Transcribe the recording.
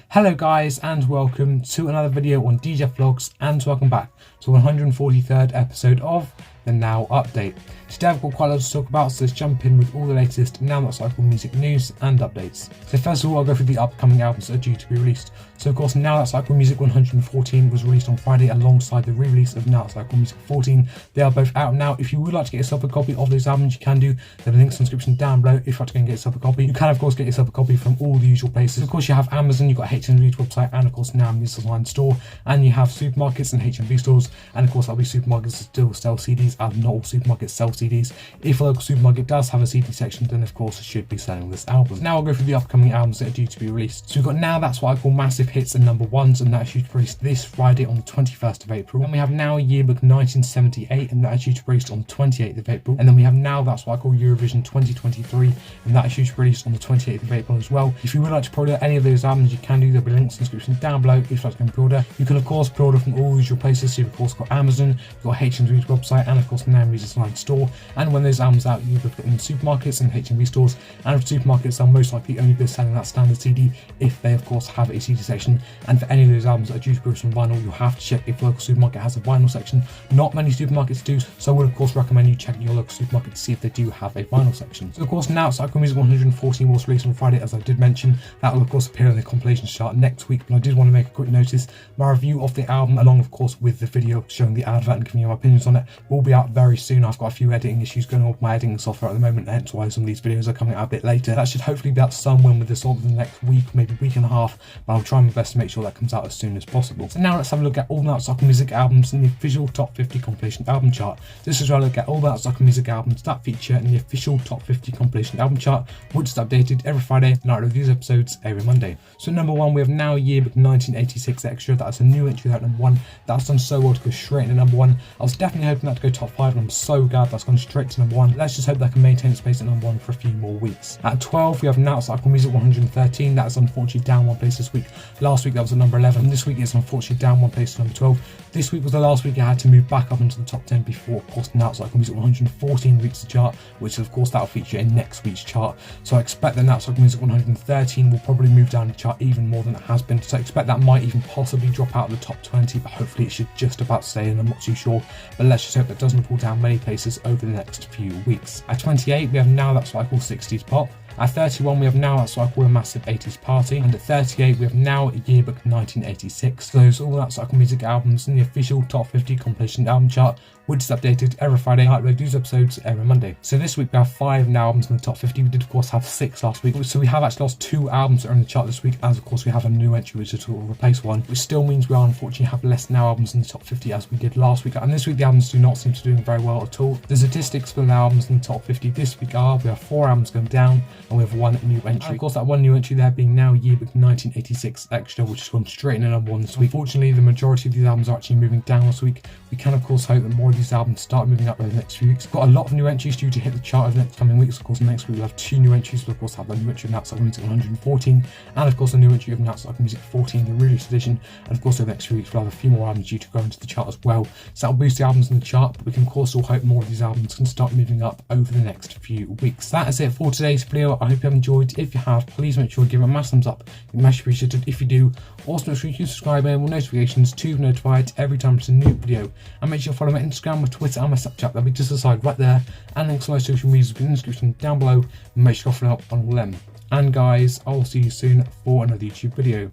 Hello guys, and welcome to another video on DJ Vlogs, and welcome back to the 143rd episode of the Now Update. Today I've got quite a lot to talk about, so let's jump in with all the latest Now That Cycle music news and updates. So first of all, I'll go through the upcoming albums that are due to be released. So of course, Now That Cycle Music 114 was released on Friday alongside the re-release of Now That Cycle Music 14. They are both out now. If you would like to get yourself a copy of those albums, you can do. There are links in the description down below if you'd like to go and get yourself a copy. You can of course get yourself a copy from all the usual places. Of course, you have Amazon, you've got HMV's website, and of course Now Music's online store, and you have supermarkets and HMV stores, and of course there'll be supermarkets that still sell CDs, and not all supermarkets sell CDs. If a local supermarket does have a CD section, then of course it should be selling this album. Now I'll go through the upcoming albums that are due to be released. So we've got Now That's What I Call Massive Hits and Number Ones, and that's due to be released this Friday on the 21st of April. Then we have Now Yearbook 1978, and that is due to be released on the 28th of April. And then we have Now That's What I Call Eurovision 2023, and that is due to be released on the 28th of April as well. If you would like to pre-order any of those albums, you can do. There'll be links in the description down below if you'd like to pre-order. You can of course pre-order from all usual places. So you've of course got Amazon, you've got HMV's website, and of course Now Music's online store. And when those albums out, you will put in supermarkets and HMV stores, and for supermarkets they'll most likely only be selling that standard CD if they of course have a CD section. And for any of those albums that are due to be released on vinyl, you'll have to check if the local supermarket has a vinyl section. Not many supermarkets do, so I would of course recommend you check your local supermarket to see if they do have a vinyl section. So of course Now Cycle Music 114 was released on Friday, as I did mention. That will of course appear in the compilation chart next week, but I did want to make a quick notice. My review of the album, along of course with the video showing the advert and giving you my opinions on it, will be out very soon. I've got a few editing issues going on with my editing software at the moment, hence why some of these videos are coming out a bit later. That should hopefully be out somewhere with this over the next week, maybe week and a half, but I'll try my best to make sure that comes out as soon as possible. So now let's have a look at all Now That Cycle Music albums in the official top 50 compilation album chart. This is where I look at all Now That Cycle Music albums that feature in the official top 50 compilation album chart, which is updated every Friday, and I review these episodes every Monday. So number one, we have Now Yearbook 1986 Extra. That's a new entry at number one. That's done so well to go straight into number one. I was definitely hoping that to go top 5, and I'm so glad that's gone straight to number one. Let's just hope that can maintain its place at number one for a few more weeks. At 12, we have Now That Cycle Music 113. That is unfortunately down one place this week. Last week that was at number 11, and this week it's unfortunately down one place to number 12. This week was the last week I had to move back up into the top 10 before, of course, Now That Cycle Music 114 reached the chart, which of course that will feature in next week's chart. So I expect that Now That Cycle Music 113 will probably move down the chart even more than it has been. So I expect that might even possibly drop out of the top 20, but hopefully it should just about stay in. I'm not too sure, but let's just hope that doesn't fall down many places over the next few weeks. At 28, we have Now That's What I Call 60s Pop. At 31, we have Now That's What I Call a Massive 80s Party, and at 38, we have Now Yearbook 1986. So those are all That Cycle Music albums in the official top 50 compilation album chart, which is updated every Friday. I upload these episodes every Monday. So this week we have 5 Now albums in the top 50. We did of course have 6 last week, so we have actually lost 2 albums that are in the chart this week, as of course we have a new entry which will replace one, which still means we are unfortunately have less Now albums in the top 50 as we did last week. And this week the albums do not seem to be doing very well at all. The statistics for the albums in the top 50 this week are: we have 4 albums going down, and we have 1 new entry. And of course that 1 new entry there being Now Yearbook 1986 Extra, which has gone straight into number 1 this week. Unfortunately, the majority of these albums are actually moving down this week. We can of course hope that more of these albums start moving up over the next few weeks. We've got a lot of new entries due to hit the chart over the next coming weeks. Of course next week we'll have 2 new entries. We'll of course have the new entry of Now That Cycle Music 114, and of course a new entry of Now That Cycle Music 14, the re-release edition. And of course over the next few weeks we'll have a few more albums due to go into the chart as well. So that'll boost the albums in the chart, but we can of course all hope more of these albums can start moving up over the next few weeks. That is it for today's video. I hope you have enjoyed. If you have, please make sure to give it a massive thumbs up. It'd be much appreciated if you do. Also make sure you subscribe and enable notifications to be notified every time there's a new video. And make sure to follow my Instagram, my Twitter and my Snapchat. They'll be just aside right there. And links to my social media will be in the description down below. And make sure to follow up on all of them. And guys, I'll see you soon for another YouTube video.